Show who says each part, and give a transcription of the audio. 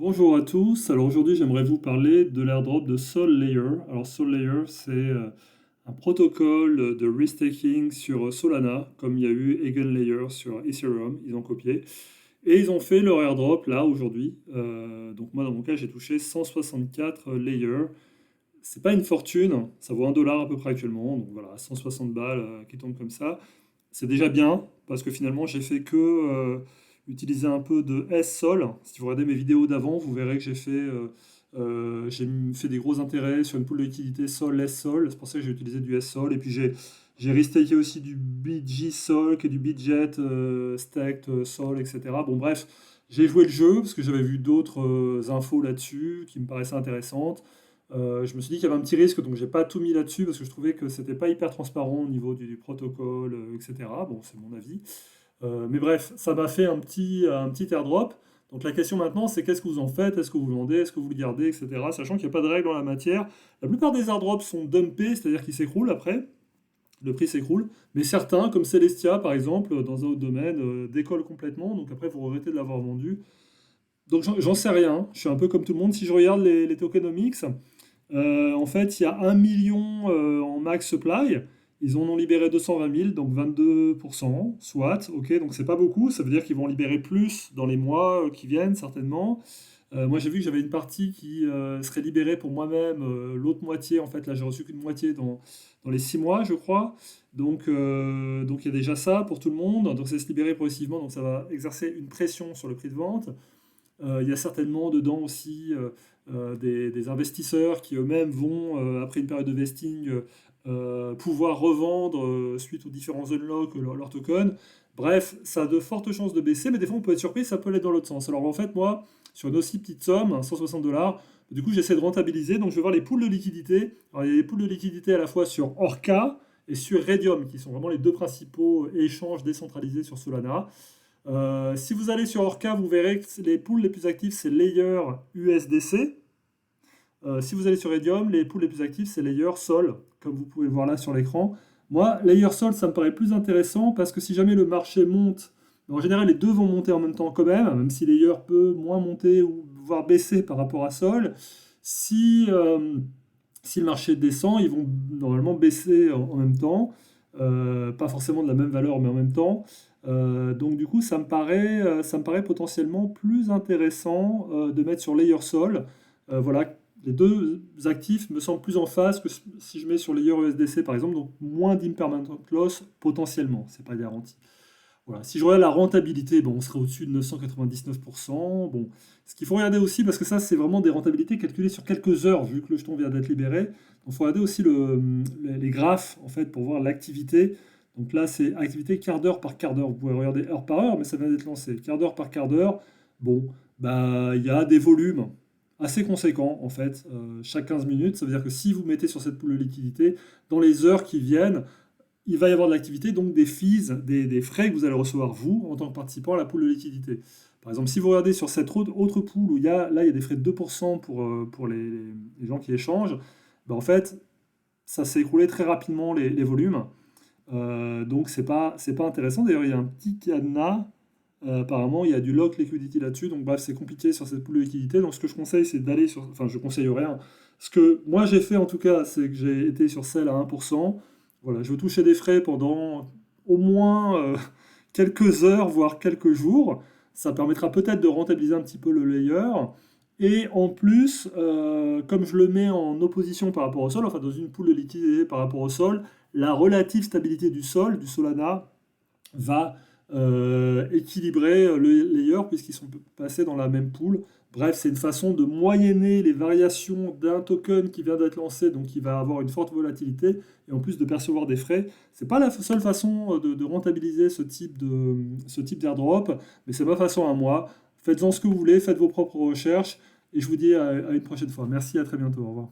Speaker 1: Bonjour à tous. Alors aujourd'hui, j'aimerais vous parler de l'airdrop de SolLayer. Alors SolLayer, c'est un protocole de risk-taking sur Solana, comme il y a eu EigenLayer sur Ethereum. Ils ont copié. Et ils ont fait leur airdrop là aujourd'hui. Donc moi, dans mon cas, j'ai touché 164 layers. C'est pas une fortune, ça vaut 1 dollar à peu près actuellement. Donc voilà, 160 balles qui tombent comme ça. C'est déjà bien, parce que finalement, j'ai fait que utiliser un peu de S-Sol. Si vous regardez mes vidéos d'avant, vous verrez que j'ai fait des gros intérêts sur une pool de liquidité Sol, S-Sol. C'est pour ça que j'ai utilisé du S-Sol. Et puis j'ai restaké aussi du BG-Sol, qui est du Bitget, Stacked Sol, etc. Bon, bref, j'ai joué le jeu, parce que j'avais vu d'autres infos là-dessus qui me paraissaient intéressantes. Je me suis dit qu'il y avait un petit risque, donc j'ai pas tout mis là-dessus parce que je trouvais que c'était pas hyper transparent au niveau du protocole, etc. Bon, c'est mon avis. Mais bref, ça m'a fait un petit airdrop. Donc la question maintenant, c'est qu'est-ce que vous en faites? Est-ce que vous le vendez? Est-ce que vous le gardez? Etc. Sachant qu'il n'y a pas de règle en la matière. La plupart des airdrops sont dumpés, c'est-à-dire qu'ils s'écroulent après. Le prix s'écroule. Mais certains, comme Celestia par exemple, dans un autre domaine, décollent complètement. Donc après, vous regrettez de l'avoir vendu. Donc j'en sais rien. Je suis un peu comme tout le monde. Si je regarde les tokenomics, en fait, il y a 1 million en max supply. Ils en ont libéré 220 000, donc 22%, soit. Ok, donc c'est pas beaucoup. Ça veut dire qu'ils vont en libérer plus dans les mois qui viennent, certainement. Moi, j'ai vu que j'avais une partie qui serait libérée pour moi-même. L'autre moitié, en fait, là, j'ai reçu qu'une moitié dans les 6 mois, je crois. Donc il y a déjà ça pour tout le monde. Donc, c'est se libérer progressivement. Donc, ça va exercer une pression sur le prix de vente. Il y a certainement dedans aussi des investisseurs qui eux-mêmes vont, après une période de vesting, pouvoir revendre suite aux différents unlocks leur token. Bref, ça a de fortes chances de baisser, mais des fois on peut être surpris, ça peut aller dans l'autre sens. Alors en fait, moi, sur une aussi petite somme, 160 dollars, du coup j'essaie de rentabiliser, donc je vais voir les pools de liquidité. Alors il y a des pools de liquidité à la fois sur Orca et sur Redium, qui sont vraiment les deux principaux échanges décentralisés sur Solana. Si vous allez sur Orca, vous verrez que les pools les plus actifs, c'est Layer USDC. Si vous allez sur Redium, les pools les plus actifs, c'est Layer Sol, comme vous pouvez le voir là sur l'écran. Moi, Layer Sol, ça me paraît plus intéressant parce que si jamais le marché monte, en général, les deux vont monter en même temps quand même si Layer peut moins monter ou voire baisser par rapport à Sol. Si, si le marché descend, ils vont normalement baisser en même temps. Pas forcément de la même valeur, mais en même temps. Donc du coup, ça me paraît potentiellement plus intéressant de mettre sur Layer Sol. Voilà, les deux actifs me semblent plus en phase que si je mets sur Layer USDC par exemple, donc moins d'impermanent loss potentiellement, c'est pas garanti. Voilà. Si je regarde la rentabilité, bon, on serait au-dessus de 999%. Bon, ce qu'il faut regarder aussi, parce que ça, c'est vraiment des rentabilités calculées sur quelques heures, vu que le jeton vient d'être libéré. Donc, il faut regarder aussi les graphes, en fait, pour voir l'activité. Donc là, c'est activité quart d'heure par quart d'heure. Vous pouvez regarder heure par heure, mais ça vient d'être lancé. Quart d'heure par quart d'heure, bon, bah, il y a des volumes assez conséquents, en fait, chaque 15 minutes. Ça veut dire que si vous mettez sur cette poule de liquidité, dans les heures qui viennent, il va y avoir de l'activité, donc des fees, des frais que vous allez recevoir vous en tant que participant à la pool de liquidité. Par exemple, si vous regardez sur cette autre pool où il y a des frais de 2% pour les gens qui échangent, ben en fait, ça s'est écroulé très rapidement les volumes. Donc c'est pas intéressant. D'ailleurs, il y a un petit cadenas. Apparemment, il y a du lock liquidity là-dessus. Donc bref, c'est compliqué sur cette pool de liquidité. Donc ce que je conseille, c'est d'aller sur... Enfin, je conseille rien. Ce que moi j'ai fait en tout cas, c'est que j'ai été sur celle à 1%. Voilà, je veux toucher des frais pendant au moins quelques heures, voire quelques jours. Ça permettra peut-être de rentabiliser un petit peu le layer. Et en plus, comme je le mets en opposition par rapport au sol, enfin dans une pool de liquidité par rapport au sol, la relative stabilité du sol, du Solana, va équilibrer le layer puisqu'ils sont passés dans la même pool. Bref, c'est une façon de moyenner les variations d'un token qui vient d'être lancé, donc qui va avoir une forte volatilité, et en plus de percevoir des frais. C'est pas la seule façon de rentabiliser ce type d'airdrop, mais c'est ma façon à moi. Faites-en ce que vous voulez, faites vos propres recherches, et je vous dis à une prochaine fois. Merci, à très bientôt, au revoir.